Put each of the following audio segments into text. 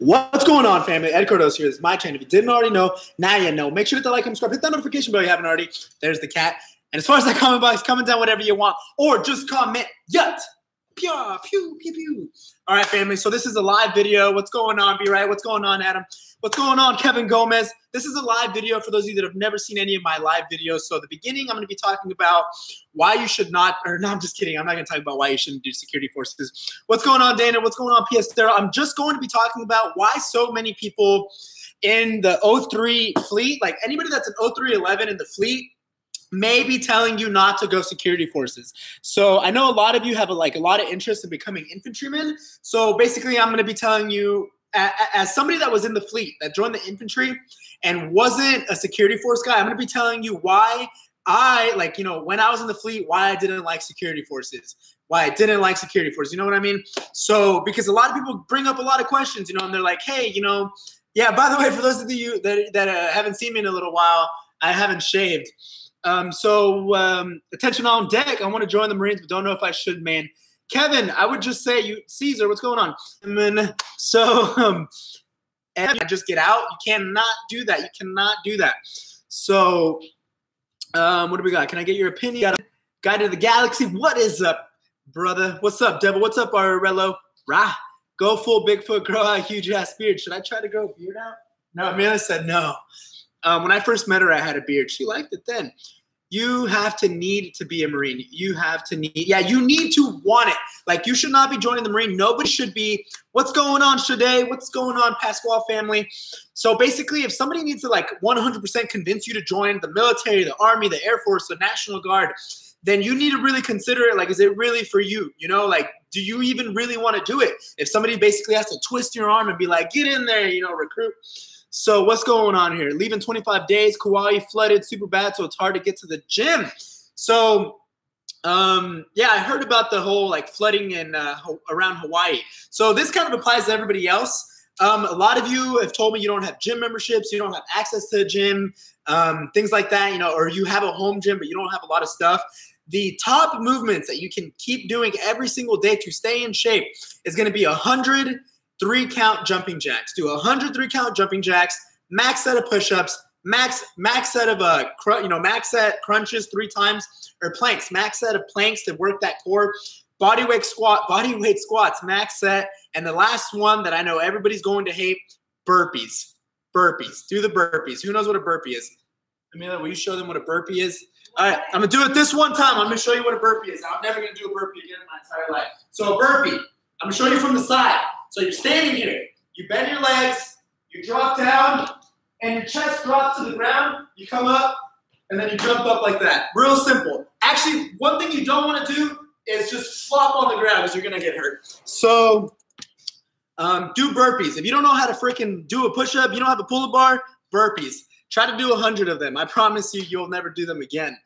What's going on, family? Ed Cardoso here. This is my channel. If you didn't already know, now you know. Make sure to hit the like and subscribe. Hit that notification bell if you haven't already. There's the cat. And as far as that comment box, comment down whatever you want. Or just comment, yut. Pew, pew, pew, pew. All right, family. So this is a live video. What's going on, B-Right? What's going on, Adam? What's going on, Kevin Gomez? This is a live video for those of you that have never seen any of my live videos. So at the beginning, I'm going to be talking about why you should not, or no, I'm just kidding. I'm not going to talk about why you shouldn't do security forces. What's going on, Dana? What's going on, PS Daryl? I'm just going to be talking about why so many people in the 03 fleet, like anybody that's an 0311 in the fleet, may be telling you not to go security forces. So I know a lot of you have a lot of interest in becoming infantrymen. So basically, I'm going to be telling you, as somebody that was in the fleet, that joined the infantry and wasn't a security force guy, I'm going to be telling you why I, when I was in the fleet, why I didn't like security forces. Why I didn't like security forces. You know what I mean? So, because a lot of people bring up a lot of questions, and they're like, hey, yeah, by the way, for those of you that haven't seen me in a little while, I haven't shaved. Attention on deck. I want to join the Marines, but don't know if I should, man. Kevin, I would just say Caesar, what's going on? And just get out. You cannot do that. You cannot do that. So, what do we got? Can I get your opinion? Guide to the Galaxy. What is up, brother? What's up, Devil? What's up, Arello? Rah. Go full Bigfoot, grow out a huge ass beard. Should I try to grow a beard out? No, Amelia said no. When I first met her, I had a beard. She liked it then. You have to need to be a Marine. You have to need, you need to want it. Like, you should not be joining the Marine. Nobody should be. What's going on, Shade? What's going on, Pasquale family? So basically, if somebody needs to 100% convince you to join the military, the Army, the Air Force, the National Guard, then you need to really consider it. Is it really for you? Do you even really want to do it? If somebody basically has to twist your arm and be like, get in there, recruit. So what's going on here? Leaving 25 days, Kauai flooded super bad, so it's hard to get to the gym. So, I heard about the whole flooding in around Hawaii. So this kind of applies to everybody else. A lot of you have told me you don't have gym memberships, you don't have access to a gym, things like that, or you have a home gym, but you don't have a lot of stuff. The top movements that you can keep doing every single day to stay in shape is going to be 100 3-count jumping jacks. Do 100 3-count jumping jacks, max set of push-ups, max set of max set crunches 3 times, or planks, max set of planks to work that core, bodyweight squats, max set, and the last one that I know everybody's going to hate, burpees. Burpees. Do the burpees. Who knows what a burpee is? Amelia, will you show them what a burpee is? All right, I'm going to do it this one time. I'm going to show you what a burpee is. I'm never going to do a burpee again in my entire life. So a burpee, I'm going to show you from the side. So you're standing here, you bend your legs, you drop down, and your chest drops to the ground, you come up, and then you jump up like that. Real simple. Actually, one thing you don't want to do is just flop on the ground because you're going to get hurt. So do burpees. If you don't know how to freaking do a push-up, you don't have a pull-up bar, burpees. Try to do 100 of them. I promise you, you'll never do them again.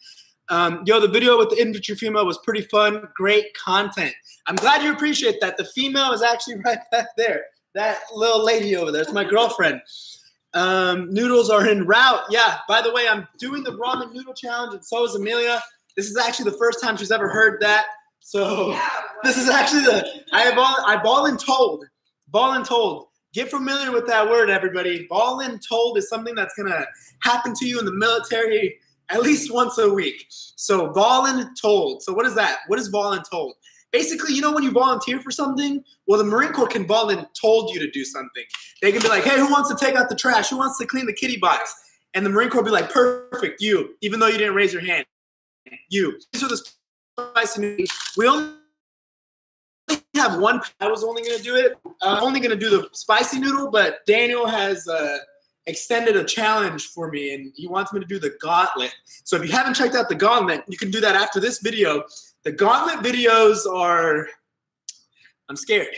The video with the infantry female was pretty fun. Great content. I'm glad you appreciate that. The female is actually right back there. That little lady over there. It's my girlfriend. Noodles are en route. Yeah, by the way, I'm doing the ramen noodle challenge, and so is Amelia. This is actually the first time she's ever heard that. So this is actually I ball and told. Ball and told. Get familiar with that word, everybody. Ball and told is something that's going to happen to you in the military at least once a week. So voluntold. So what is that? What is voluntold? Basically, when you volunteer for something, well, the Marine Corps can voluntold you to do something. They can be like, hey, who wants to take out the trash? Who wants to clean the kitty box? And the Marine Corps will be like, perfect, you, even though you didn't raise your hand. You. So the spicy noodle, we only have one. I was only going to do it. I'm only going to do the spicy noodle, but Daniel has extended a challenge for me, and he wants me to do the gauntlet. So if you haven't checked out the gauntlet, you can do that after this video. The gauntlet videos are, I'm scared.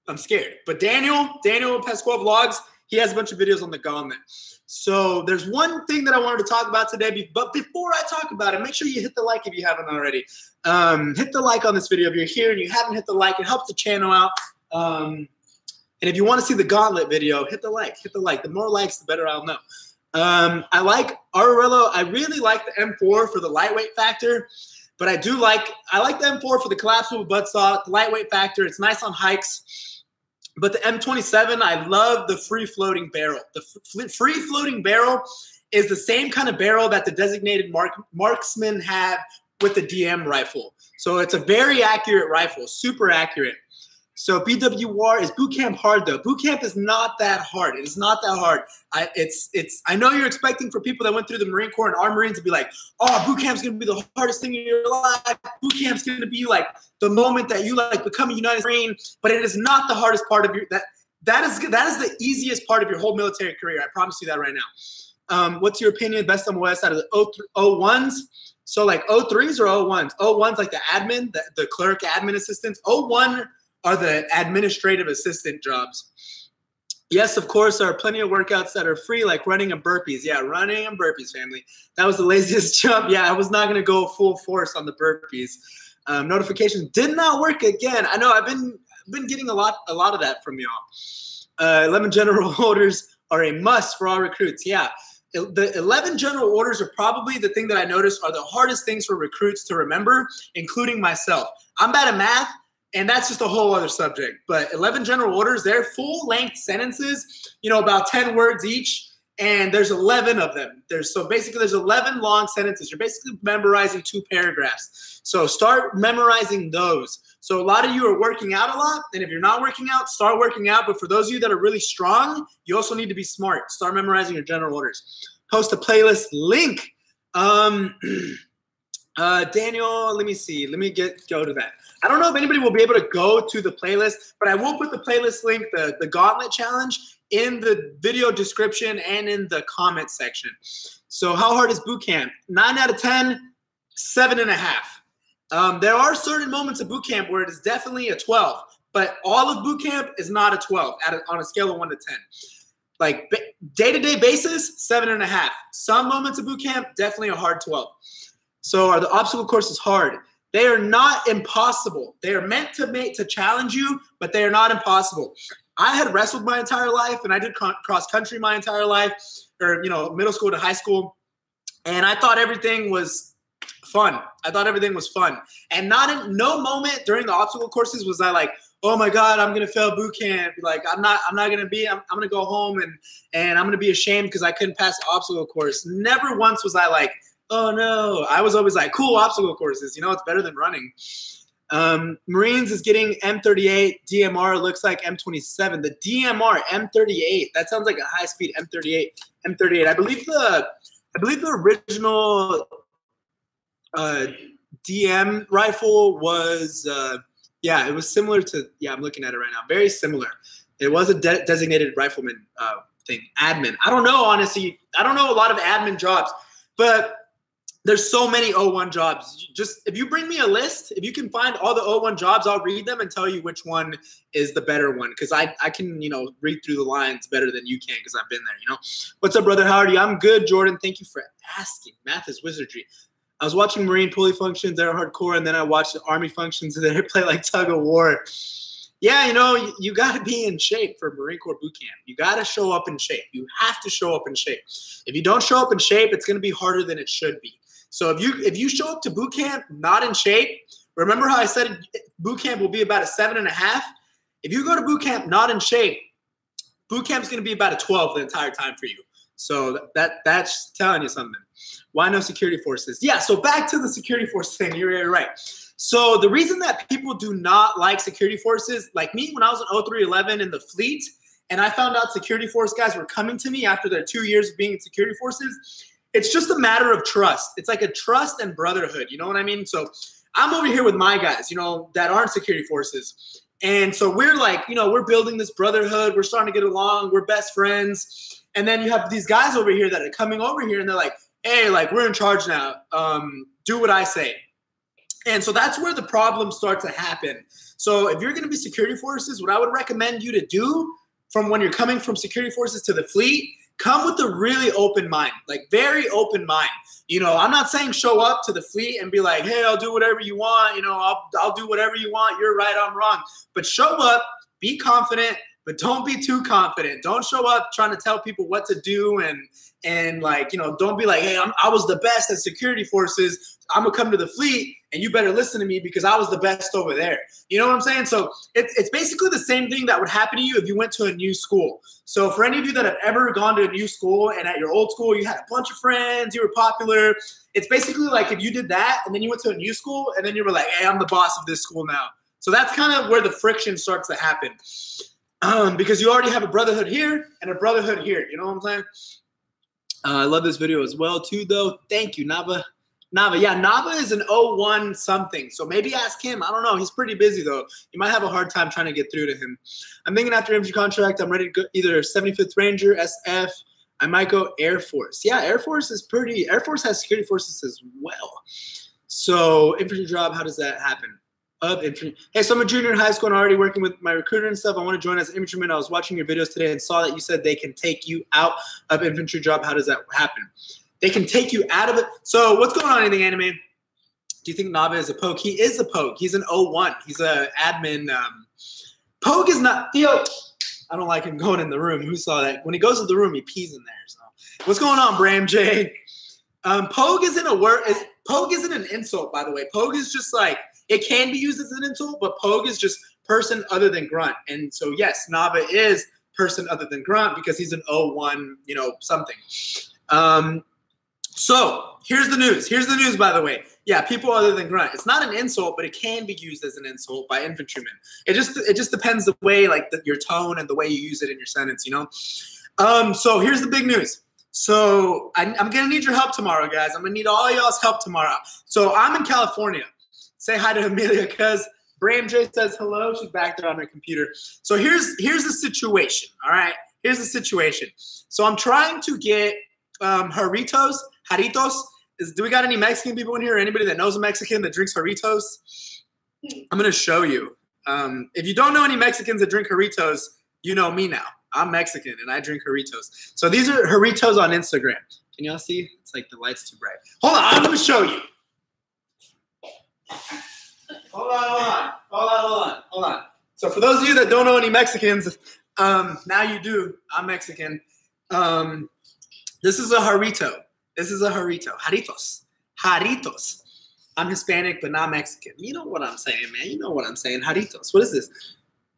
But Daniel Pasquale Vlogs, he has a bunch of videos on the gauntlet. So there's one thing that I wanted to talk about today, but before I talk about it, make sure you hit the like if you haven't already. Hit the like on this video if you're here and you haven't hit the like. It helps the channel out. And if you want to see the gauntlet video, hit the like. Hit the like. The more likes, the better I'll know. I like Arello. I really like the M4 for the lightweight factor. But I like the M4 for the collapsible butt saw, the lightweight factor. It's nice on hikes. But the M27, I love the free-floating barrel. The free-floating barrel is the same kind of barrel that the designated marksmen have with the DM rifle. So it's a very accurate rifle, super accurate. So BWR, is boot camp hard though? Boot camp is not that hard. It is not that hard. I know you're expecting for people that went through the Marine Corps and Armed Marines to be like, oh, boot camp's gonna be the hardest thing in your life. Boot camp's gonna be like the moment that you like become a United Marine, but it is not the hardest part of your that is the easiest part of your whole military career. I promise you that right now. What's your opinion? Best MOS out of the 01s? So like 03s or 01s? 01s like the admin, the clerk admin assistants. 01 are the administrative assistant jobs. Yes, of course, there are plenty of workouts that are free, like running and burpees. Yeah, running and burpees, family. That was the laziest jump. Yeah, I was not going to go full force on the burpees. Notification did not work again. I know I've been getting a lot of that from y'all. 11 general orders are a must for all recruits. Yeah, the 11 general orders are probably the thing that I noticed are the hardest things for recruits to remember, including myself. I'm bad at math. And that's just a whole other subject. But 11 general orders, they're full-length sentences, about 10 words each, and there's 11 of them. So basically there's 11 long sentences. You're basically memorizing 2 paragraphs. So start memorizing those. So a lot of you are working out a lot, and if you're not working out, start working out. But for those of you that are really strong, you also need to be smart. Start memorizing your general orders. Post a playlist link. Daniel, let me see. Let me go to that. I don't know if anybody will be able to go to the playlist, but I will put the playlist link, the Gauntlet Challenge, in the video description and in the comment section. So how hard is boot camp? 9 out of 10, 7.5. There are certain moments of boot camp where it is definitely a 12, but all of boot camp is not a 12 on a scale of 1 to 10. Like day-to-day basis, 7.5. Some moments of boot camp, definitely a hard 12. So are the obstacle courses hard? They are not impossible. They are meant to challenge you, but they are not impossible. I had wrestled my entire life, and I did cross country my entire life, or middle school to high school, and I thought everything was fun. And no moment during the obstacle courses was I like, oh my God, I'm gonna fail boot camp. Like I'm gonna go home and I'm gonna be ashamed because I couldn't pass the obstacle course. Never once was I like, oh no. I was always like, cool obstacle courses, it's better than running. Marines is getting M38. DMR looks like M27. The DMR M38. That sounds like a high-speed M38. M38. I believe the original DM rifle was it was similar to I'm looking at it right now. Very similar. It was a designated rifleman thing. Admin. I don't know, honestly. I don't know a lot of admin jobs, but there's so many 01 jobs. Just if you bring me a list, if you can find all the 01 jobs, I'll read them and tell you which one is the better one. Because I can, read through the lines better than you can because I've been there, What's up, brother? How are you? I'm good, Jordan. Thank you for asking. Math is wizardry. I was watching Marine pulley functions. They're hardcore. And then I watched the Army functions and they play like tug of war. Yeah, you got to be in shape for Marine Corps boot camp. You got to show up in shape. You have to show up in shape. If you don't show up in shape, it's going to be harder than it should be. So if you show up to boot camp not in shape, remember how I said boot camp will be about a 7.5? If you go to boot camp not in shape, boot camp's going to be about a 12 the entire time for you. So that's telling you something. Why no security forces? Yeah, so back to the security force thing. You're right. So the reason that people do not like security forces, like me when I was in 0311 in the fleet, and I found out security force guys were coming to me after their 2 years of being in security forces, it's just a matter of trust. It's like a trust and brotherhood. You know what I mean? So I'm over here with my guys, that aren't security forces. And so we're like, we're building this brotherhood. We're starting to get along. We're best friends. And then you have these guys over here that are coming over here and they're like, hey, like we're in charge now. Do what I say. And so that's where the problems start to happen. So if you're going to be security forces, what I would recommend you to do from when you're coming from security forces to the fleet, come with a really open mind, like very open mind. I'm not saying show up to the fleet and be like, hey, I'll do whatever you want. I'll do whatever you want. You're right, I'm wrong. But show up, be confident, but don't be too confident. Don't show up trying to tell people what to do and like, don't be like, hey, I was the best at security forces. I'm going to come to the fleet and you better listen to me because I was the best over there. You know what I'm saying? So it's basically the same thing that would happen to you if you went to a new school. So for any of you that have ever gone to a new school and at your old school you had a bunch of friends, you were popular, it's basically like if you did that and then you went to a new school and then you were like, hey, I'm the boss of this school now. So that's kind of where the friction starts to happen. Because you already have a brotherhood here and a brotherhood here. You know what I'm saying? I love this video as well, too, though. Thank you, Nava. Yeah, Nava is an 01 something. So maybe ask him. I don't know. He's pretty busy, though. You might have a hard time trying to get through to him. I'm thinking after infantry contract, I'm ready to go either 75th Ranger, SF. I might go Air Force. Yeah, Air Force is pretty. Air Force has security forces as well. So infantry job, how does that happen? Of infantry. Hey, so I'm a junior in high school and already working with my recruiter and stuff. I want to join as an infantryman. I was watching your videos today and saw that you said they can take you out of infantry job. How does that happen? They can take you out of it. So what's going on in the anime? Do you think Nava is a pogue? He is a pogue. He's an 01. He's an admin. Pogue is not Theo. I don't like him going in the room. Who saw that? When he goes to the room, he pees in there. So what's going on, Bram J? Pogue isn't a word. Pogue isn't an insult, by the way. Pogue is just like, it can be used as an insult, but pogue is just person other than grunt. And so, yes, Nava is person other than grunt because he's an 01, you know, something. So here's the news. Here's the news, by the way. Yeah, people other than grunt. It's not an insult, but it can be used as an insult by infantrymen. It just depends the way, like your tone and the way you use it in your sentence, you know. So here's the big news. So I'm going to need your help tomorrow, guys. I'm going to need all y'all's help tomorrow. So I'm in California. Say hi to Amelia because Bram J says hello. She's back there on her computer. So here's the situation, all right? Here's the situation. So I'm trying to get Jarritos. Do we got any Mexican people in here or anybody that knows a Mexican that drinks Jarritos? I'm going to show you. If you don't know any Mexicans that drink Jarritos, you know me now. I'm Mexican and I drink Jarritos. So these are Jarritos on Instagram. Can y'all see? It's like the light's too bright. Hold on, I'm going to show you. Hold on. So for those of you that don't know any Mexicans, now you do. I'm Mexican. This is a Jarrito. Jarritos. I'm Hispanic, but not Mexican. You know what I'm saying, man. You know what I'm saying. Jarritos. What is this?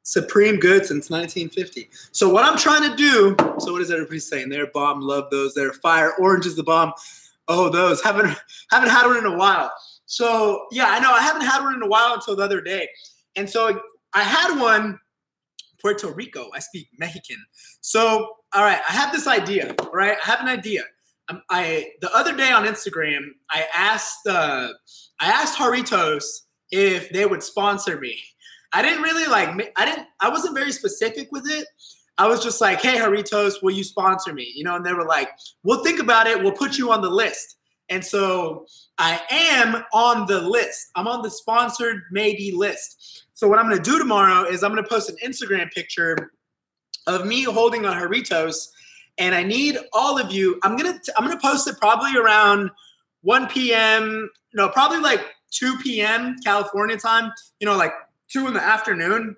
Supreme good since 1950. So what I'm trying to do, so what is everybody saying? They're bomb, love those. They're fire. Orange is the bomb. Oh, those. Haven't had one in a while. So, yeah, I know. I haven't had one in a while until the other day. And so I had one, Puerto Rico. I speak Mexican. So, all right, I have this idea, right? I have an idea. The other day on Instagram, I asked Jarritos if they would sponsor me. I didn't really I wasn't very specific with it. I was just like, hey, Jarritos, will you sponsor me? You know, and they were like, we'll think about it. We'll put you on the list. And so I am on the list. I'm on the sponsored maybe list. So what I'm going to do tomorrow is I'm going to post an Instagram picture of me holding a Jarritos. And I need all of you. I'm going to post it probably around 1 p.m. No, probably like 2 p.m. California time, you know, like 2 in the afternoon.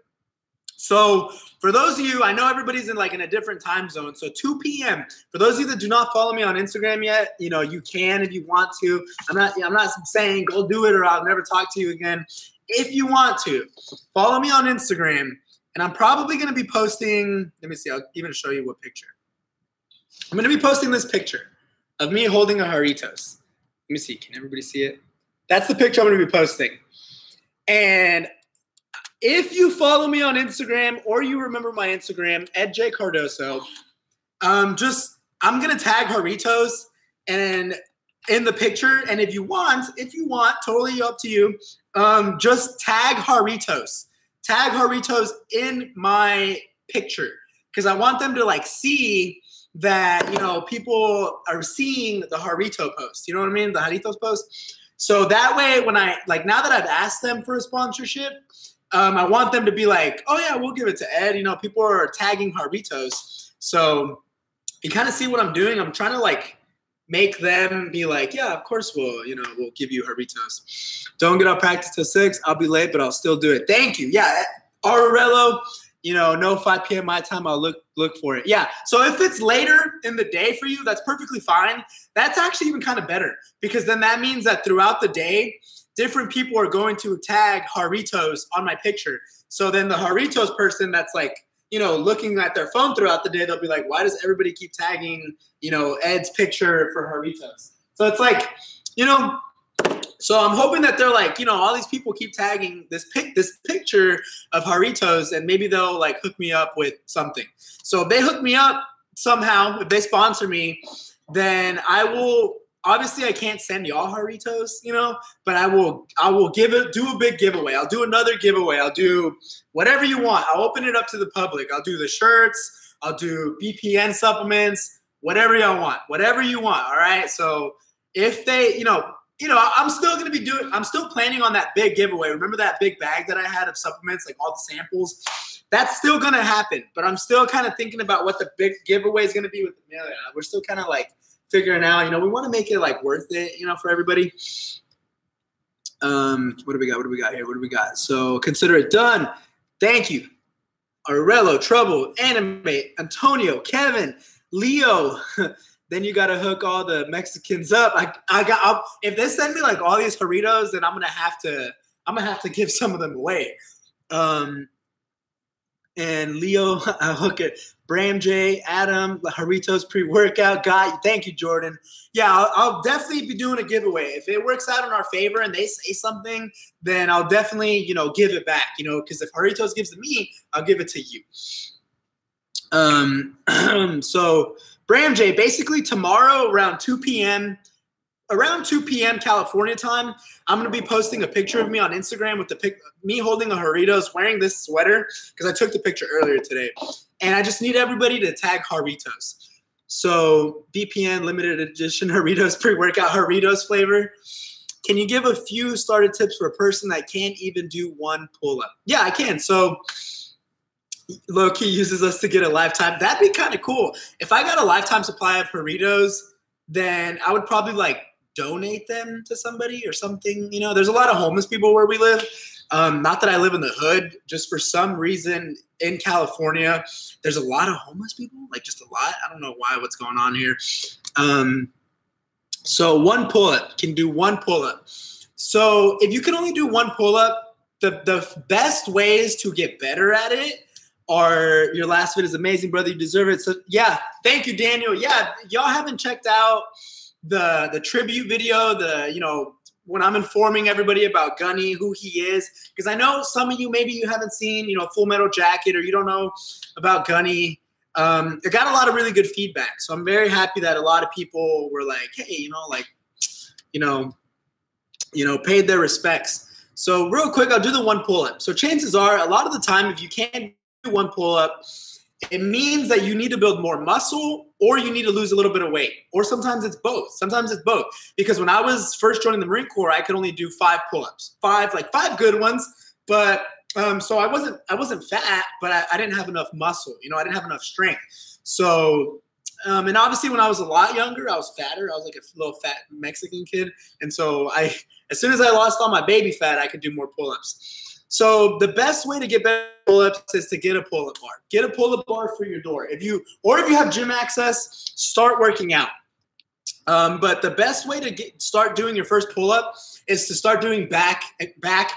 So for those of you, I know everybody's in a different time zone. So 2 p.m. For those of you that do not follow me on Instagram yet, you know, you can if you want to. I'm not saying go do it or I'll never talk to you again. If you want to, follow me on Instagram. And I'm probably going to be posting, let me see, I'll even show you what picture. I'm going to be posting this picture of me holding a Jarritos. Let me see, can everybody see it? That's the picture I'm going to be posting. And if you follow me on Instagram or you remember my Instagram, @J Cardoso, I'm going to tag Jarritos and in the picture. And if you want, totally up to you, just tag Jarritos. Tag Jarritos in my picture because I want them to see that, you know, people are seeing the Jarrito post. You know what I mean? The Jarritos post. So that way when now that I've asked them for a sponsorship, I want them to be like, oh, yeah, we'll give it to Ed. You know, people are tagging Jarritos. So you kind of see what I'm doing. I'm trying to, make them be like, yeah, of course we'll give you Jarritos. Don't get off practice till 6. I'll be late, but I'll still do it. Thank you. Yeah, Aurello, no 5 p.m. my time. I'll look for it. Yeah, so if it's later in the day for you, that's perfectly fine. That's actually even kind of better because then that means that throughout the day, different people are going to tag Jarritos on my picture. So then the Jarritos person that's like, you know, looking at their phone throughout the day, they'll be like, why does everybody keep tagging, you know, Ed's picture for Jarritos? So it's like, you know, so I'm hoping that they're like, you know, all these people keep tagging this picture of Jarritos, and maybe they'll like hook me up with something. So if they hook me up somehow, if they sponsor me, then I will. Obviously, I can't send y'all Jarritos, you know, but I will do a big giveaway. I'll do another giveaway. I'll do whatever you want. I'll open it up to the public. I'll do the shirts. I'll do BPN supplements, whatever y'all want, whatever you want. All right. So if they, you know, I'm still planning on that big giveaway. Remember that big bag that I had of supplements, like all the samples? That's still going to happen, but I'm still kind of thinking about what the big giveaway is going to be with the mail. We're still kind of like figuring out, you know, we want to make it like worth it, you know, for everybody. What do we got here? So consider it done. Thank you. Arello, Trouble, Animate, Antonio, Kevin, Leo. Then you got to hook all the Mexicans up. If they send me like all these Jarritos, then I'm going to have to give some of them away. And Leo, I'll hook it. Bram J, Adam, the Jarritos pre-workout guy. Thank you, Jordan. Yeah, I'll definitely be doing a giveaway. If it works out in our favor and they say something, then I'll definitely, you know, give it back, you know, because if Jarritos gives it to me, I'll give it to you. So Bram J, basically tomorrow around 2 p.m. California time, I'm going to be posting a picture of me on Instagram with me holding a Jarritos, wearing this sweater, because I took the picture earlier today. And I just need everybody to tag Jarritos. So BPN limited edition Jarritos pre-workout Jarritos flavor. Can you give a few starter tips for a person that can't even do one pull-up? Yeah, I can. So Loki uses us to get a lifetime. That'd be kind of cool. If I got a lifetime supply of Jarritos, then I would probably like donate them to somebody or something. You know, there's a lot of homeless people where we live. Not that I live in the hood, just for some reason in California, there's a lot of homeless people, like just a lot. I don't know what's going on here. So one pull-up, can do one pull-up. So if you can only do one pull-up, the best ways to get better at it are, your last fit is amazing, brother. You deserve it. So yeah, thank you, Daniel. Yeah, y'all haven't checked out the tribute video, you know, when I'm informing everybody about Gunny, who he is, because I know some of you, maybe you haven't seen, you know, Full Metal Jacket, or you don't know about Gunny. It got a lot of really good feedback. So I'm very happy that a lot of people were like, hey, you know, paid their respects. So real quick, I'll do the one pull-up. So chances are, a lot of the time, if you can't do one pull-up, it means that you need to build more muscle, or you need to lose a little bit of weight, or sometimes it's both. Sometimes it's both. Because when I was first joining the Marine Corps, I could only do 5 pull-ups, five good ones. But so I wasn't fat, but I didn't have enough muscle. You know, I didn't have enough strength. So and obviously when I was a lot younger, I was fatter. I was like a little fat Mexican kid, and so as soon as I lost all my baby fat, I could do more pull-ups. So the best way to get better pull-ups is to get a pull-up bar. Get a pull-up bar for your door. If you have gym access, start working out. But the best way to start doing your first pull-up is to start doing back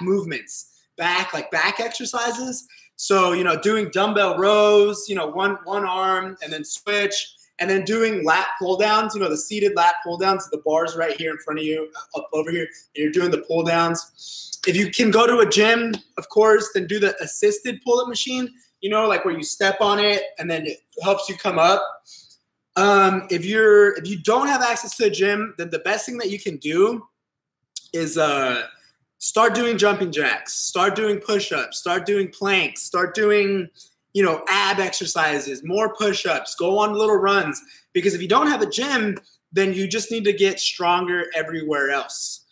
movements, back exercises. So, you know, doing dumbbell rows, you know, one arm and then switch, and then doing lat pull-downs, you know, the seated lat pull-downs, the bars right here in front of you, up over here, and you're doing the pull-downs. If you can go to a gym, of course, then do the assisted pull-up machine, you know, like where you step on it and then it helps you come up. If you don't have access to a gym, then the best thing that you can do is start doing jumping jacks, start doing push-ups, start doing planks, start doing, you know, ab exercises, more push-ups, go on little runs. Because if you don't have a gym, then you just need to get stronger everywhere else.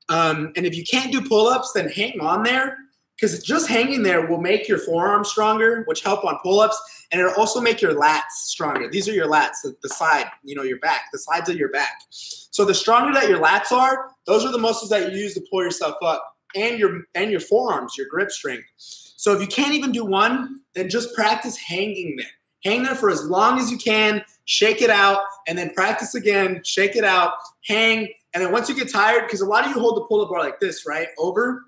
And if you can't do pull-ups, then hang on there, because just hanging there will make your forearms stronger, which help on pull-ups, and it'll also make your lats stronger. These are your lats, the side, you know, your back, the sides of your back. So the stronger that your lats are, those are the muscles that you use to pull yourself up, and your forearms, your grip strength. So if you can't even do one, then just practice hanging there. Hang there for as long as you can, shake it out, and then practice again, shake it out, hang, And then once you get tired, because a lot of you hold the pull-up bar like this, right? Over.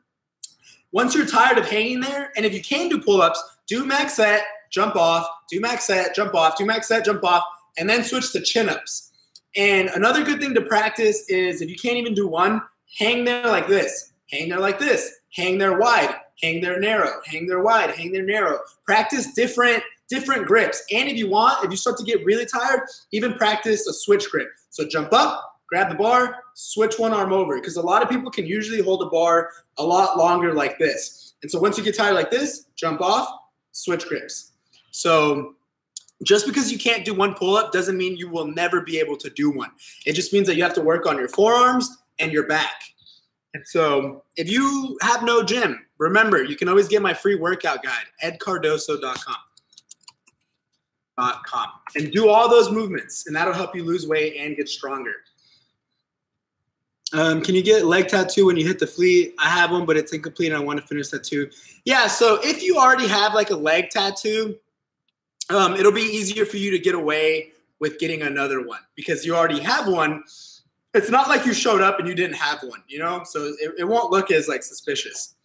Once you're tired of hanging there, and if you can do pull-ups, do max set, jump off, do max set, jump off, do max set, jump off, and then switch to chin-ups. And another good thing to practice is if you can't even do one, hang there like this, hang there like this, hang there wide, hang there narrow, hang there wide, hang there narrow. Practice different grips. And if you want, if you start to get really tired, even practice a switch grip. So jump up, grab the bar, switch one arm over, because a lot of people can usually hold a bar a lot longer like this. And so once you get tired like this, jump off, switch grips. So just because you can't do one pull-up doesn't mean you will never be able to do one. It just means that you have to work on your forearms and your back. And so if you have no gym, remember, you can always get my free workout guide, edcardoso.com. And do all those movements, and that'll help you lose weight and get stronger. Can you get leg tattoo when you hit the fleet? I have one, but it's incomplete, and I want to finish that too. Yeah, so if you already have like a leg tattoo, it'll be easier for you to get away with getting another one because you already have one. It's not like you showed up and you didn't have one, you know? So it won't look as like suspicious.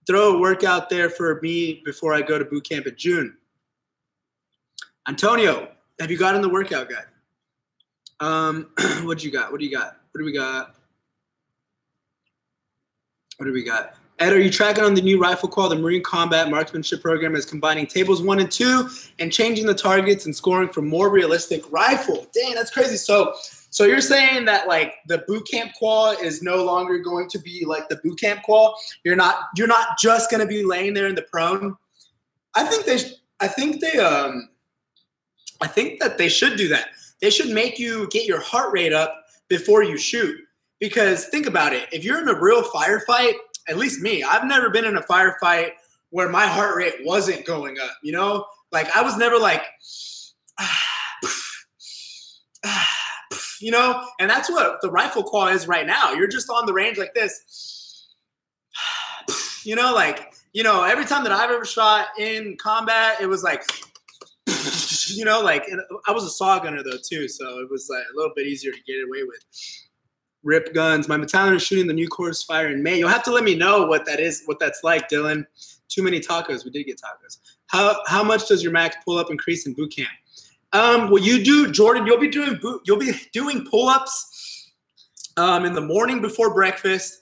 Throw a workout there for me before I go to boot camp in June. Antonio, have you gotten the workout guide? What you got? What do you got? What do we got? What do we got? Ed, are you tracking on the new rifle call? The Marine Combat Marksmanship Program is combining tables 1 and 2 and changing the targets and scoring for more realistic rifle. Dang, that's crazy. So you're saying that like the boot camp qual is no longer going to be like the boot camp qual? You're not just going to be laying there in the prone. I think that they should do that. They should make you get your heart rate up before you shoot. Because think about it. If you're in a real firefight, at least me, I've never been in a firefight where my heart rate wasn't going up, you know? Like I was never like, you know? And that's what the rifle call is right now. You're just on the range like this. You know, like, you know, every time that I've ever shot in combat, it was like, you know, like I was a saw gunner though too, so it was like a little bit easier to get away with. Rip guns. My battalion is shooting the new course fire in May. You'll have to let me know what that is, what that's like, Dylan. Too many tacos. We did get tacos. How much does your max pull up increase in boot camp? What you do, Jordan, you'll be doing pull-ups in the morning before breakfast,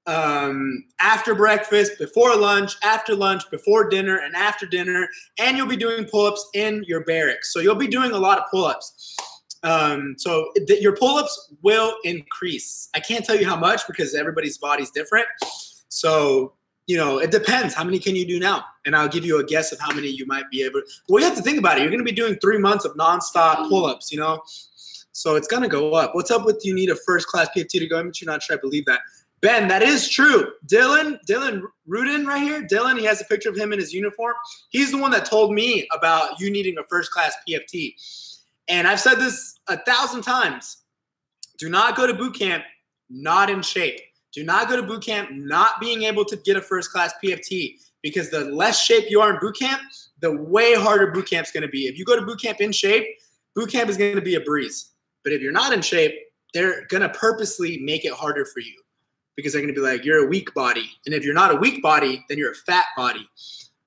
after breakfast, before lunch, after lunch, before dinner, and after dinner, and you'll be doing pull-ups in your barracks. So you'll be doing a lot of pull-ups. Your pull-ups will increase. I can't tell you how much because everybody's body's different. So, you know, it depends. How many can you do now? And I'll give you a guess of how many you might be able to. Well, you have to think about it. You're going to be doing 3 months of nonstop pull-ups, you know? So it's going to go up. What's up with you need a first-class PFT to go in, but you're not sure I believe that. Ben, that is true. Dylan Rudin right here. Dylan, he has a picture of him in his uniform. He's the one that told me about you needing a first-class PFT. And I've said this 1,000 times. Do not go to boot camp not in shape. Do not go to boot camp not being able to get a first-class PFT because the less shape you are in boot camp, the way harder boot camp's going to be. If you go to boot camp in shape, boot camp is going to be a breeze. But if you're not in shape, they're going to purposely make it harder for you because they're going to be like, you're a weak body. And if you're not a weak body, then you're a fat body.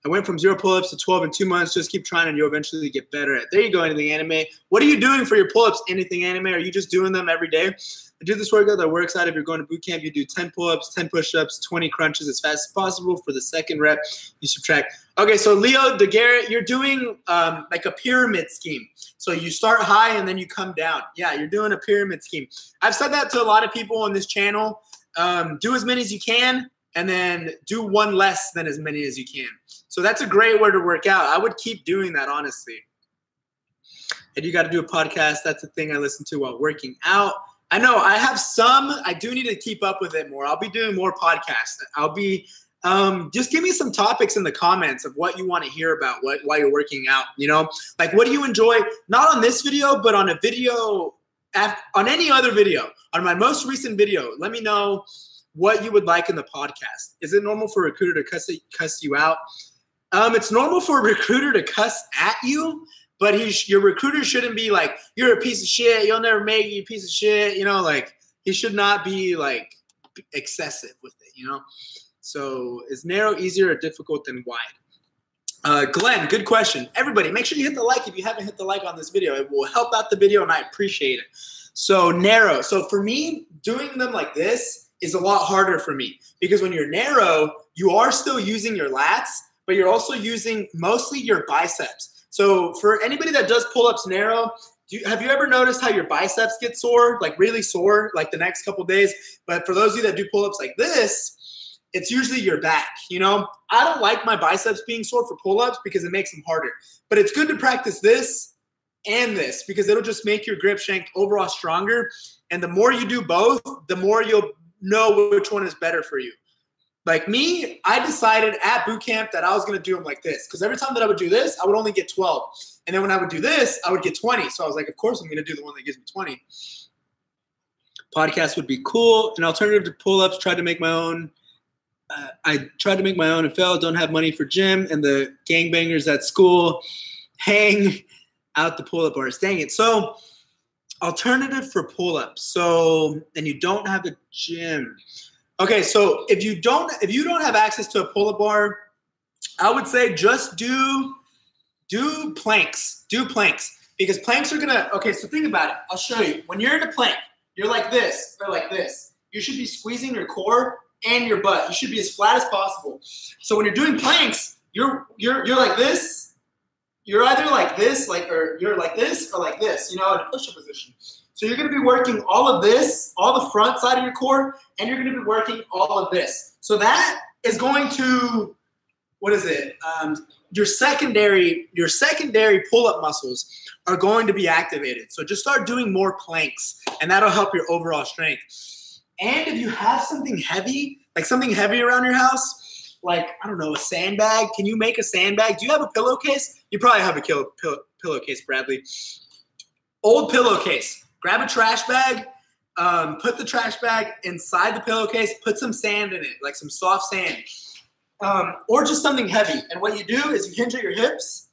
I went from 0 pull-ups to 12 in 2 months. Just keep trying and you'll eventually get better at it. There you go, Anything Anime. What are you doing for your pull-ups, Anything Anime? Are you just doing them every day? I do this workout that works out. If you're going to boot camp, you do 10 pull-ups, 10 push-ups, 20 crunches as fast as possible. For the second rep, you subtract. Okay, so Leo DeGarrett, you're doing like a pyramid scheme. So you start high and then you come down. Yeah, you're doing a pyramid scheme. I've said that to a lot of people on this channel. Do as many as you can and then do one less than as many as you can. So that's a great way to work out. I would keep doing that, honestly. And you got to do a podcast. That's the thing I listen to while working out. I know I have some. I do need to keep up with it more. I'll be doing more podcasts. I'll be just give me some topics in the comments of what you want to hear about while you're working out. You know, like what do you enjoy? Not on this video, but on a video, on any other video, on my most recent video. Let me know what you would like in the podcast. Is it normal for a recruiter to cuss you out? It's normal for a recruiter to cuss at you, but your recruiter shouldn't be like, you're a piece of shit, you'll never make it, you piece of shit. You know, like He should not be like excessive with it, you know? So is narrow easier or difficult than wide? Glenn, good question. Everybody, make sure you hit the like if you haven't hit the like on this video. It will help out the video, and I appreciate it. So narrow. So for me, doing them like this is a lot harder for me because when you're narrow, you are still using your lats, but you're also using mostly your biceps. So for anybody that does pull-ups narrow, have you ever noticed how your biceps get sore, like really sore, like the next couple days? But for those of you that do pull-ups like this, it's usually your back, you know? I don't like my biceps being sore for pull-ups because it makes them harder. But it's good to practice this and this because it'll just make your grip strength overall stronger. And the more you do both, the more you'll know which one is better for you. Like me, I decided at boot camp that I was going to do them like this because every time that I would do this, I would only get 12. And then when I would do this, I would get 20. So I was like, of course I'm going to do the one that gives me 20. Podcast would be cool. An alternative to pull-ups, tried to make my own. I tried to make my own and failed. Don't have money for gym. And the gangbangers at school hang out the pull-up bars. Dang it. So alternative for pull-ups. So, and you don't have a gym. Okay, so if you don't have access to a pull-up bar, I would say just do planks. Do planks. Because planks are gonna, okay, so think about it. I'll show you. When you're in a plank, you're like this or like this. You should be squeezing your core and your butt. You should be as flat as possible. So when you're doing planks, you're like this. You're either like this, or you're like this or like this, you know, in a push-up position. So you're going to be working all of this, all the front side of your core, and you're going to be working all of this. So that is going to, what is it? Your secondary pull-up muscles are going to be activated. So just start doing more planks, and that'll help your overall strength. And if you have something heavy, like something heavy around your house, like, I don't know, a sandbag. Can you make a sandbag? Do you have a pillowcase? You probably have a pillowcase, Bradley. Old pillowcase. Grab a trash bag. Put the trash bag inside the pillowcase. Put some sand in it, like some soft sand. Or just something heavy. And what you do is you hinge at your hips,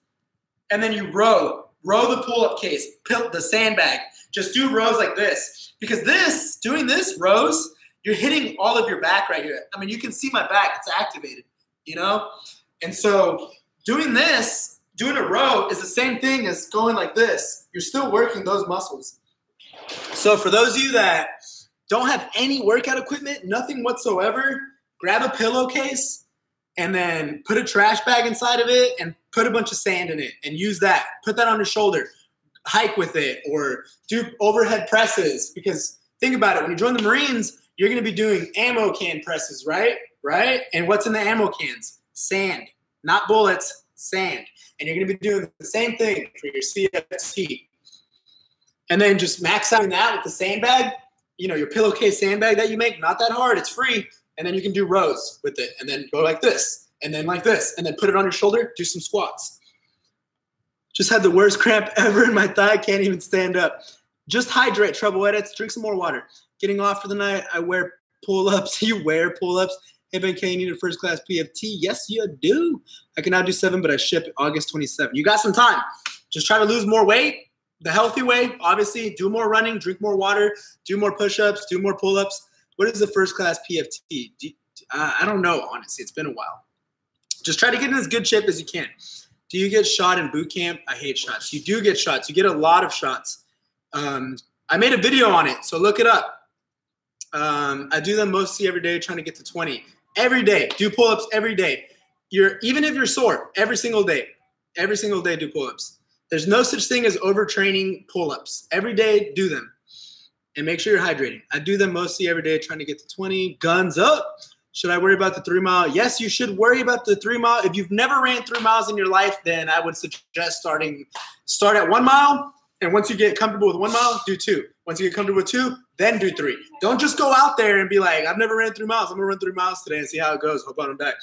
and then you row. Row the pull-up case. The sandbag. Just do rows like this. Because doing this rows, you're hitting all of your back right here. I mean, you can see my back. It's activated, you know? And so doing a row is the same thing as going like this. You're still working those muscles. So for those of you that don't have any workout equipment, nothing whatsoever, grab a pillowcase and then put a trash bag inside of it and put a bunch of sand in it and use that. Put that on your shoulder. Hike with it or do overhead presses because think about it. When you join the Marines, you're going to be doing ammo can presses, right? Right? And what's in the ammo cans? Sand. Not bullets, sand. And you're going to be doing the same thing for your CFT. And then just max out that with the sandbag, you know, your pillowcase sandbag that you make, not that hard. It's free. And then you can do rows with it and then go like this and then like this and then put it on your shoulder, do some squats. Just had the worst cramp ever in my thigh. Can't even stand up. Just hydrate, trouble edits. Drink some more water. Getting off for the night. I wear pull-ups. You wear pull-ups. Hey, Ben K, you need a first-class PFT? Yes, you do. I can now do 7, but I ship August 27. You got some time. Just try to lose more weight. The healthy way, obviously. Do more running. Drink more water. Do more push-ups. Do more pull-ups. What is the first-class PFT? I don't know, honestly. It's been a while. Just try to get in as good shape as you can. Do you get shot in boot camp? I hate shots. You do get shots. You get a lot of shots. I made a video on it, so look it up. I do them mostly every day, trying to get to 20. Every day. Do pull-ups every day. Even if you're sore, every single day. Every single day do pull-ups. There's no such thing as overtraining pull-ups. Every day, do them. And make sure you're hydrating. I do them mostly every day, trying to get to 20. Guns up. Should I worry about the 3 mile? Yes, you should worry about the 3 mile. If you've never ran 3 miles in your life, then I would suggest start at 1 mile. And once you get comfortable with 1 mile, do 2. Once you get comfortable with 2, then do 3. Don't just go out there and be like, I've never ran 3 miles. I'm going to run 3 miles today and see how it goes. Hope I don't die.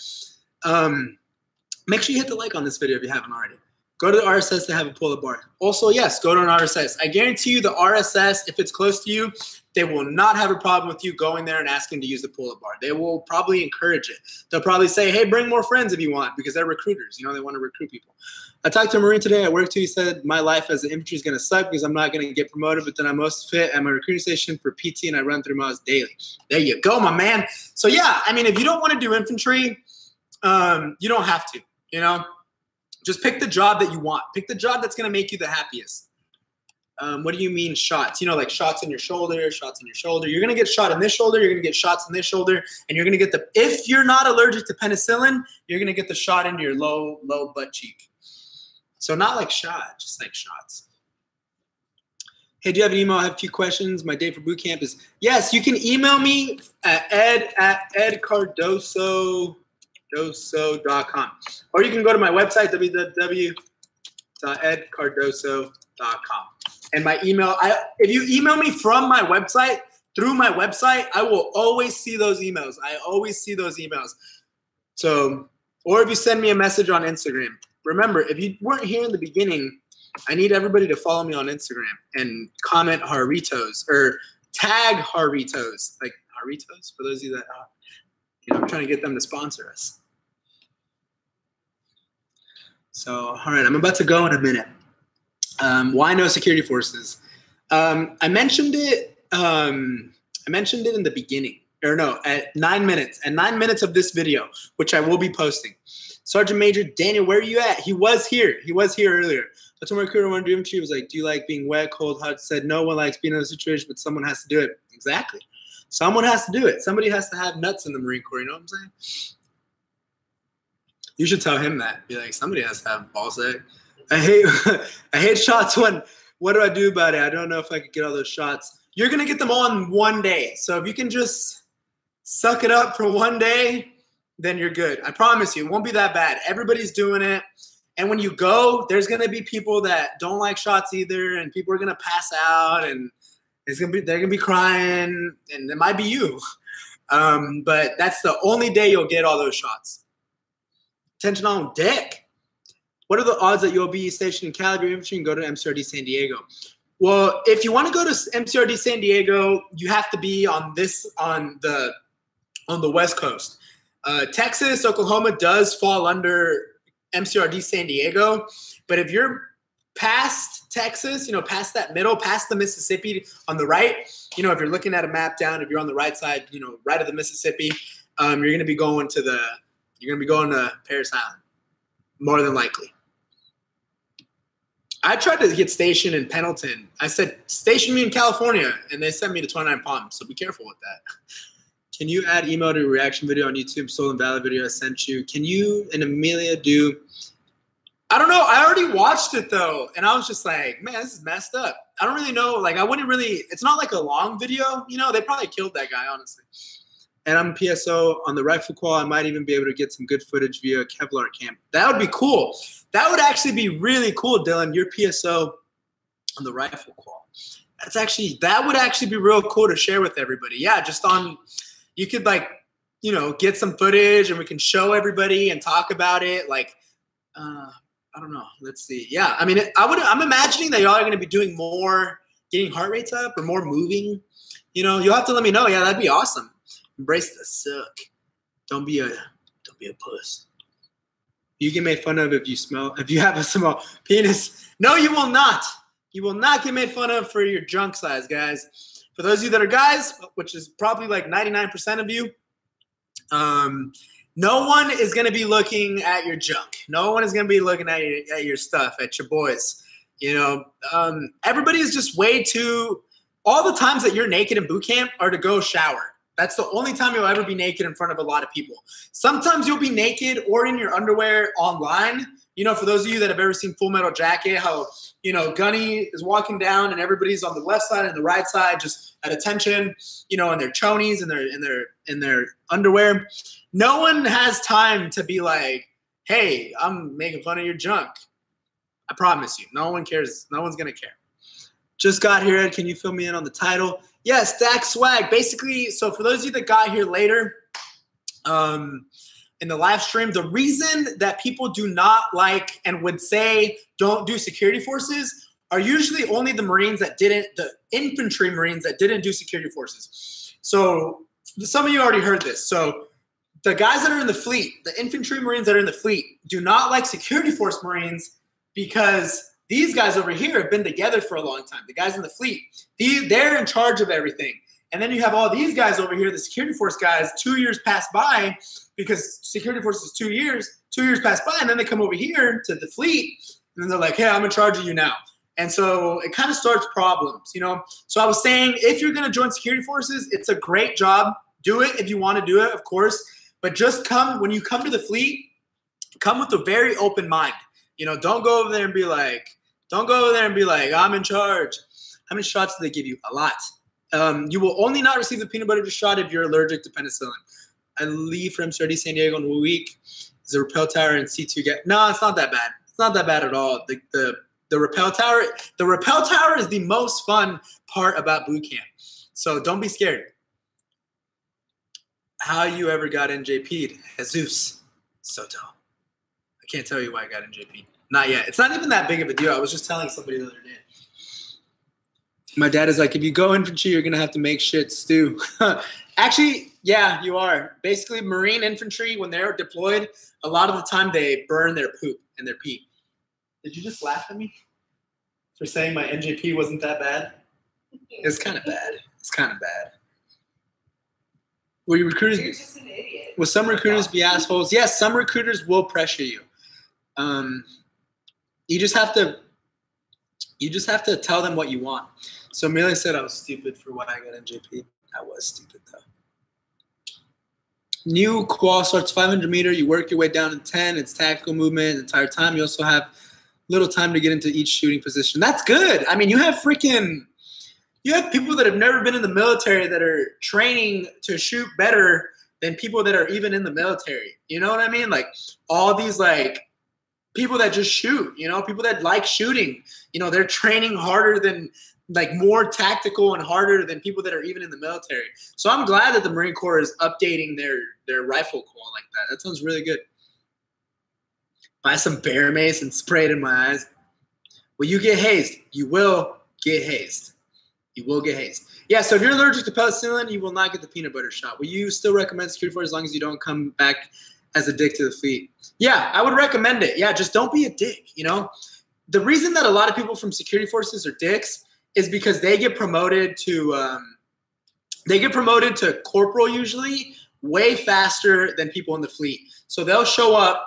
Make sure you hit the like on this video if you haven't already. Go to the RSS to have a pull-up bar. Also, yes, go to an RSS. I guarantee you the RSS, if it's close to you, they will not have a problem with you going there and asking to use the pull-up bar. They will probably encourage it. They'll probably say, hey, bring more friends if you want, because they're recruiters. You know, they want to recruit people. I talked to a Marine today at work too. He said, my life as an infantry is going to suck because I'm not going to get promoted, but then I'm most fit at my recruiting station for PT and I run 3 miles daily. There you go, my man. So yeah, I mean, if you don't want to do infantry, you don't have to, you know. Just pick the job that you want. Pick the job that's going to make you the happiest. What do you mean shots? You know, like shots in your shoulder, shots in your shoulder. You're going to get shot in this shoulder. You're going to get shots in this shoulder. And you're going to get the – if you're not allergic to penicillin, you're going to get the shot into your low butt cheek. So not like shot, just like shots. Hey, do you have an email? I have a few questions. My date for boot camp is – yes, you can email me at ed@edcardoso.com. Or you can go to my website, www.edcardoso.com. And my email, if you email me from my website, through my website, I will always see those emails. I always see those emails. So, or if you send me a message on Instagram. Remember, if you weren't here in the beginning, I need everybody to follow me on Instagram and comment Jarritos or tag Jarritos. Like Jarritos, for those of you that, you know, I'm trying to get them to sponsor us. So, all right, I'm about to go in a minute. Why no security forces? I mentioned it in the beginning, or no, at 9 minutes. At 9 minutes of this video, which I will be posting. Sergeant Major Daniel, where are you at? He was here. He was here earlier. I told my recruiter one dream she was like, do you like being wet, cold, hot? Said no one likes being in a situation, but someone has to do it. Exactly. Someone has to do it. Somebody has to have nuts in the Marine Corps. You know what I'm saying? You should tell him that. Be like, somebody has to have ball sack. I hate shots when, what do I do about it? I don't know if I could get all those shots. You're going to get them all in one day. So if you can just suck it up for one day, then you're good. I promise you, it won't be that bad. Everybody's doing it. And when you go, there's going to be people that don't like shots either, and people are going to pass out, and they're going to be crying, and it might be you. But that's the only day you'll get all those shots. Attention on deck. What are the odds that you'll be stationed in Calgary Infantry and go to MCRD San Diego? Well, if you want to go to MCRD San Diego, you have to be on the West Coast. Texas, Oklahoma does fall under MCRD San Diego, but if you're past Texas, you know, past that middle, past the Mississippi on the right, you know, if you're looking at a map down, if you're on the right side, you know, right of the Mississippi, you're going to be going to Parris Island, more than likely. I tried to get stationed in Pendleton. I said, station me in California, and they sent me to 29 Palms, so be careful with that. Can you add email to a reaction video on YouTube, Stolen Valor video I sent you? Can you and Amelia do – I don't know. I already watched it, though, and I was just like, man, this is messed up. I don't really know. Like, I wouldn't really – it's not like a long video. You know, they probably killed that guy, honestly. And I'm PSO on the rifle qual. I might even be able to get some good footage via Kevlar cam. That would be cool. That would actually be really cool, Dylan. You're PSO on the rifle qual. That would actually be real cool to share with everybody. Yeah, just on – you could, like, you know, get some footage and we can show everybody and talk about it. Like, I don't know. Let's see. Yeah, I mean, I'm imagining that y'all are going to be doing more, getting heart rates up or more moving. You know, you'll have to let me know. Yeah, that'd be awesome. Embrace the suck. Don't be a puss. You get made fun of if you have a small penis. No, you will not. You will not get made fun of for your junk size, guys. For those of you that are guys, which is probably like 99% of you, no one is going to be looking at your junk. No one is going to be looking at your stuff, at your boys. You know, everybody is just way too – all the times that you're naked in boot camp are to go shower. That's the only time you'll ever be naked in front of a lot of people. Sometimes you'll be naked or in your underwear online. You know, for those of you that have ever seen Full Metal Jacket, how, you know, Gunny is walking down and everybody's on the left side and the right side just at attention, you know, in their chonies and in their underwear. No one has time to be like, hey, I'm making fun of your junk. I promise you. No one cares. No one's going to care. Just got here, Ed. Can you fill me in on the title? Yes, Stack Swag. Basically, so for those of you that got here later in the live stream, the reason that people do not like and would say don't do security forces are usually only the Marines that didn't, the infantry Marines that didn't do security forces. So some of you already heard this. So the guys that are in the fleet, the infantry Marines that are in the fleet, do not like security force Marines because these guys over here have been together for a long time. The guys in the fleet, they're in charge of everything. And then you have all these guys over here, the security force guys, 2 years pass by because security force is 2 years. 2 years pass by, and then they come over here to the fleet, and then they're like, hey, I'm in charge of you now. And so it kind of starts problems, you know? So I was saying, if you're going to join security forces, it's a great job. Do it if you want to do it, of course. But just when you come to the fleet, come with a very open mind. You know, don't go over there and be like, I'm in charge. How many shots do they give you? A lot. You will only not receive the peanut butter shot if you're allergic to penicillin. I leave from San Diego in a week. There's a rappel tower and C2 get. No, it's not that bad. It's not that bad at all. The rappel tower. The rappel tower is the most fun part about boot camp. So don't be scared. How you ever got NJP'd? Jesus Soto. I can't tell you why I got NJP'd. Not yet. It's not even that big of a deal. I was just telling somebody the other day. My dad is like, if you go infantry, you're going to have to make shit stew. Actually, yeah, you are. Basically, Marine infantry, when they're deployed, a lot of the time they burn their poop and their pee. Did you just laugh at me for saying my NJP wasn't that bad? It's kind of bad. It's kind of bad. Will you recruiters? You're just an idiot. Will some recruiters be assholes? Yes, some recruiters will pressure you. You just have to tell them what you want. So Amelia said I was stupid for why I got NJP. I was stupid though. New qual starts 500 meter. You work your way down to 10. It's tactical movement the entire time. You also have little time to get into each shooting position. That's good. I mean, you have people that have never been in the military that are training to shoot better than people that are even in the military. You know what I mean? Like all these like people that just shoot, you know, people that like shooting, you know, they're training harder than like more tactical and harder than people that are even in the military. So I'm glad that the Marine Corps is updating their rifle qual like that. That sounds really good. Buy some bear mace and spray it in my eyes. Will you get hazed? You will get hazed. You will get hazed. Yeah, so if you're allergic to penicillin, you will not get the peanut butter shot. Will you still recommend security force as long as you don't come back as a dick to the fleet? Yeah, I would recommend it. Yeah, just don't be a dick, you know? The reason that a lot of people from security forces are dicks is because they get promoted to corporal usually way faster than people in the fleet. So they'll show up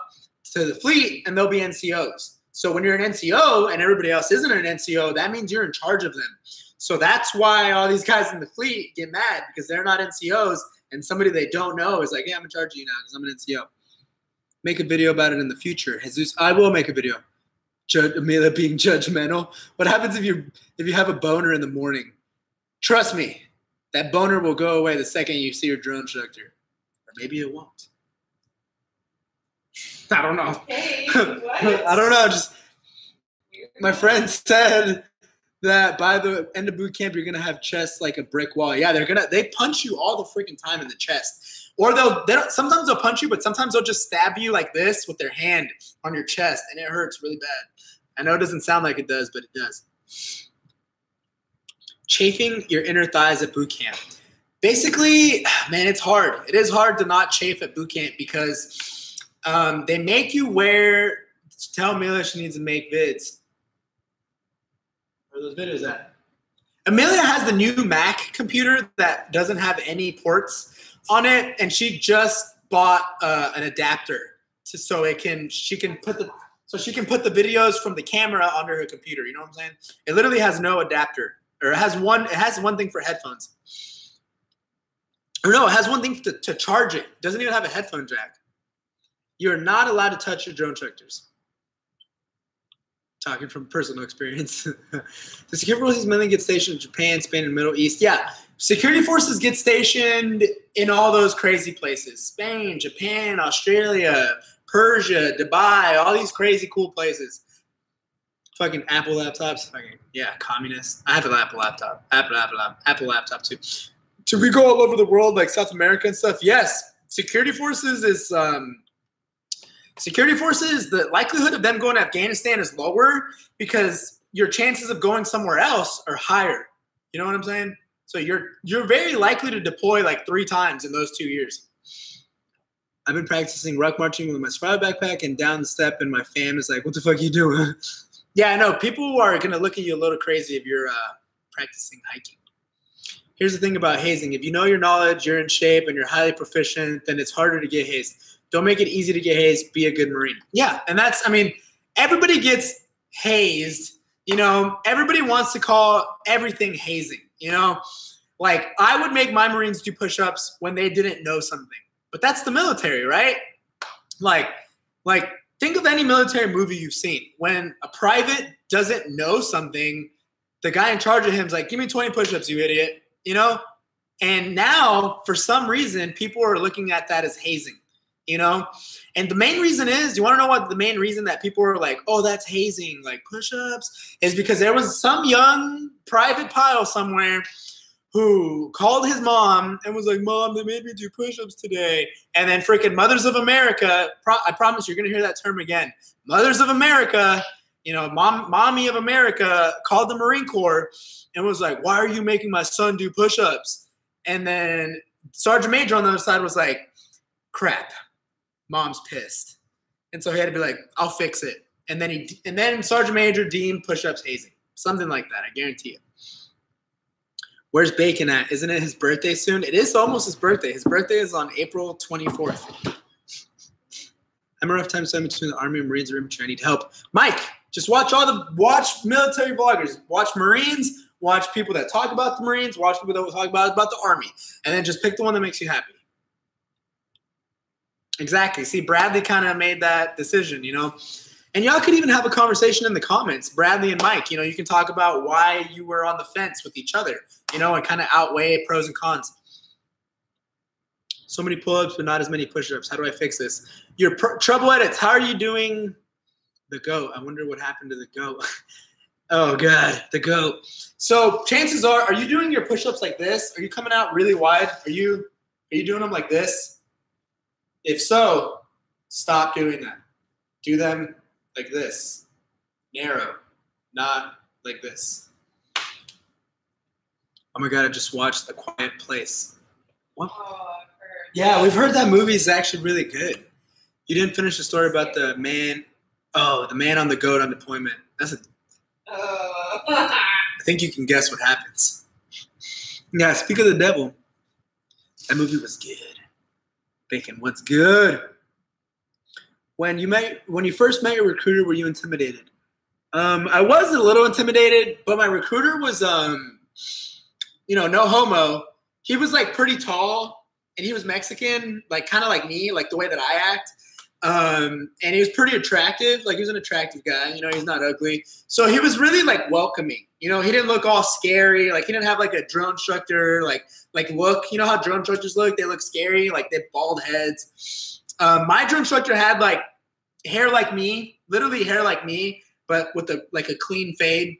to the fleet and they'll be NCOs. So when you're an NCO and everybody else isn't an NCO, that means you're in charge of them. So that's why all these guys in the fleet get mad because they're not NCOs and somebody they don't know is like, yeah, I'm in charge of you now because I'm an NCO. Make a video about it in the future. Jesus, I will make a video. Amelia being judgmental. What happens if you have a boner in the morning? Trust me, that boner will go away the second you see your drone instructor. Or maybe it won't. I don't know. Hey, what? I don't know. Just my friend said that by the end of boot camp, you're gonna have chests like a brick wall. Yeah, they punch you all the freaking time in the chest. Or sometimes they'll punch you, but sometimes they'll just stab you like this with their hand on your chest, and it hurts really bad. I know it doesn't sound like it does, but it does. Chafing your inner thighs at boot camp. Basically, man, it's hard. It is hard to not chafe at boot camp because they make you wear. Tell Amelia she needs to make vids. Where are those videos at? Amelia has the new Mac computer that doesn't have any ports on it, and she just bought an adapter so she can put the videos from the camera under her computer. You know what I'm saying? It literally has no adapter, or it has one thing for headphones. Or no, it has one thing to charge it. It doesn't even have a headphone jack. You're not allowed to touch your drone instructors. Talking from personal experience. The security forces mainly get stationed in Japan, Spain, and the Middle East. Yeah, security forces get stationed in all those crazy places. Spain, Japan, Australia, Persia, Dubai, all these crazy cool places. Fucking Apple laptops. Fucking, yeah, communist. I have an Apple laptop. Apple laptop too. Do we go all over the world like South America and stuff? Yes. Security forces, the likelihood of them going to Afghanistan is lower because your chances of going somewhere else are higher. You know what I'm saying? So you're very likely to deploy like 3 times in those 2 years. I've been practicing ruck marching with my survival backpack and down the step, and my fam is like, what the fuck are you doing? Yeah, I know. People are going to look at you a little crazy if you're practicing hiking. Here's the thing about hazing. If you know your knowledge, you're in shape, and you're highly proficient, then it's harder to get hazed. Don't make it easy to get hazed. Be a good Marine. Yeah, and that's, I mean, everybody gets hazed. You know, everybody wants to call everything hazing. You know, like I would make my Marines do push-ups when they didn't know something. But that's the military, right? Like think of any military movie you've seen. When a private doesn't know something, the guy in charge of him is like, give me 20 push-ups, you idiot. You know? And now, for some reason, people are looking at that as hazing. You know? And the main reason is, you want to know what the main reason that people are like, oh, that's hazing, like push-ups, is because there was some young private pile somewhere who called his mom and was like, Mom, they made me do push-ups today. And then freaking Mothers of America, I promise you're going to hear that term again. Mothers of America, you know, mommy of America called the Marine Corps and was like, why are you making my son do push-ups? And then Sergeant Major on the other side was like, crap, Mom's pissed. And so he had to be like, I'll fix it. And then Sergeant Major deemed push-ups hazing. Something like that, I guarantee you. Where's Bacon at? Isn't it his birthday soon? It is almost his birthday. His birthday is on April 24th. I'm a rough time switching between the Army and Marines or infantry. I need help. Mike, just watch military vloggers. Watch Marines. Watch people that talk about the Marines. Watch people that talk about the Army. And then just pick the one that makes you happy. Exactly. See, Bradley kind of made that decision, you know. And y'all could even have a conversation in the comments, Bradley and Mike. You know, you can talk about why you were on the fence with each other, you know, and kind of outweigh pros and cons. So many pull-ups, but not as many push-ups. How do I fix this? Your trouble edits. How are you doing the goat? I wonder what happened to the goat. Oh, God, the goat. So chances are you doing your push-ups like this? Are you coming out really wide? Are you doing them like this? If so, stop doing that. Do them like this, narrow, not like this. Oh my God, I just watched A Quiet Place. What? Oh, yeah, we've heard that movie is actually really good. You didn't finish the story about the man on the goat on deployment. I think you can guess what happens. Yeah, speak of the devil. That movie was good. Bacon, what's good? When you first met your recruiter, were you intimidated? I was a little intimidated, but my recruiter was, no homo. He was like pretty tall, and he was Mexican, like kind of like me, like the way that I act. And he was pretty attractive. Like he was an attractive guy. You know, he's not ugly. So he was really like welcoming. You know, he didn't look all scary. Like he didn't have like a drill instructor like look. You know how drill instructors look? They look scary. Like they have bald heads. My drill instructor had like hair like me, literally hair like me, but with a clean fade.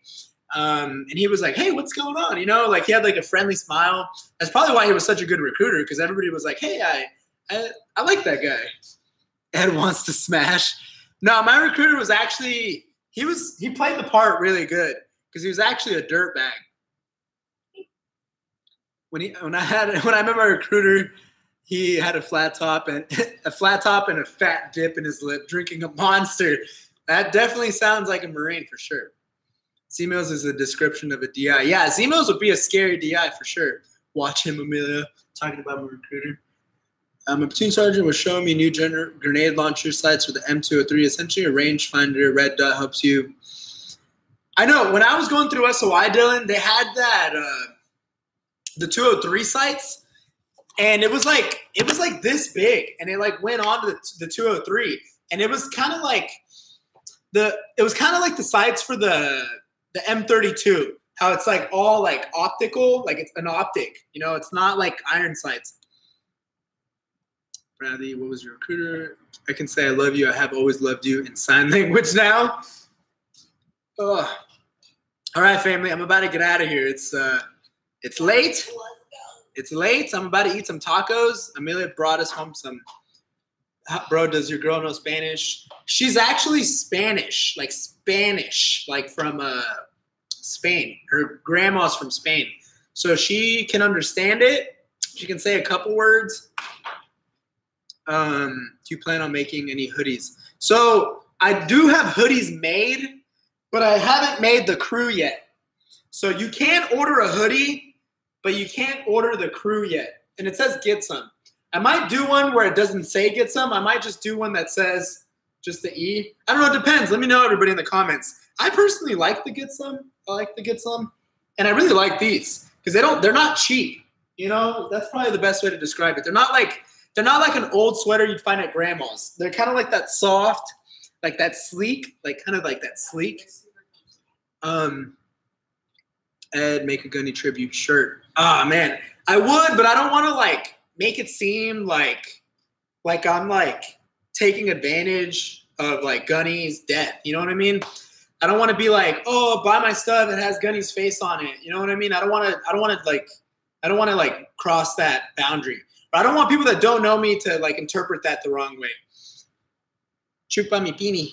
And he was like, hey, what's going on? You know, like he had like a friendly smile. That's probably why he was such a good recruiter, because everybody was like, hey, I like that guy. Ed wants to smash. No, my recruiter was actually, he played the part really good because he was actually a dirtbag. When I met my recruiter, he had a flat top and a fat dip in his lip, drinking a Monster. That definitely sounds like a Marine for sure. Z-Mills is a description of a DI. Yeah, Z-Mills would be a scary DI for sure. Watch him, Amelia, talking about my recruiter. A platoon sergeant was showing me new grenade launcher sights for the M203. Essentially a rangefinder. Red dot helps you. I know, when I was going through SOI, Dylan, they had that, the 203 sights. And it was like this big, and it like went on to the 203, and it was kind of like the sights for the M32. How it's like all like optical, like it's an optic. You know, it's not like iron sights. Bradley, what was your recruiter? I can say I love you. I have always loved you in sign language now. Ugh. All right, family, I'm about to get out of here. It's late. It's late. I'm about to eat some tacos. Amelia brought us home some. Bro, does your girl know Spanish? She's actually Spanish, like from Spain. Her grandma's from Spain. So she can understand it. She can say a couple words. Do you plan on making any hoodies? So I do have hoodies made, but I haven't made the crew yet. So you can order a hoodie, but you can't order the crew yet. And it says get some. I might do one where it doesn't say get some. I might just do one that says just the E. I don't know. It depends. Let me know, everybody, in the comments. I personally like the get some. I like the get some. And I really like these because they're not cheap. You know, that's probably the best way to describe it. They're not like an old sweater you'd find at grandma's. They're kind of like that soft, like that sleek, like kind of like that sleek. Ed, make a Gunny tribute shirt. Ah, man. I would, but I don't want to like make it seem like I'm like taking advantage of like Gunny's death. You know what I mean? I don't want to be like, oh, buy my stuff that has Gunny's face on it. You know what I mean? I don't want to like cross that boundary. But I don't want people that don't know me to like interpret that the wrong way. Chupa mi pini.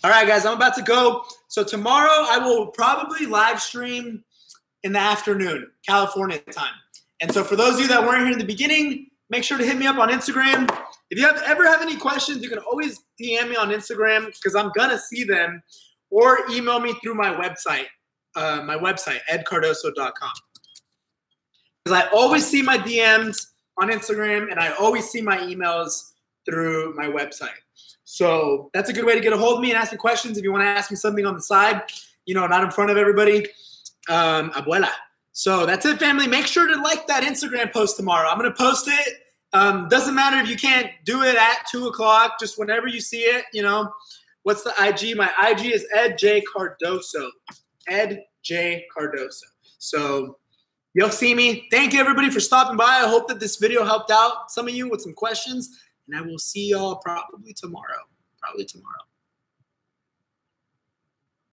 All right, guys, I'm about to go. So tomorrow I will probably live stream in the afternoon, California time. And so for those of you that weren't here in the beginning, make sure to hit me up on Instagram. If you ever have any questions, you can always DM me on Instagram because I'm going to see them, or email me through my website, edcardoso.com. Because I always see my DMs on Instagram and I always see my emails through my website. So that's a good way to get a hold of me and ask me questions. If you want to ask me something on the side, you know, not in front of everybody, abuela. So that's it, family. Make sure to like that Instagram post tomorrow. I'm going to post it. Doesn't matter if you can't do it at 2 o'clock, just whenever you see it, you know. What's the IG? My IG is Ed J. Cardoso. Ed J. Cardoso. So you'll see me. Thank you, everybody, for stopping by. I hope that this video helped out some of you with some questions. And I will see y'all probably tomorrow.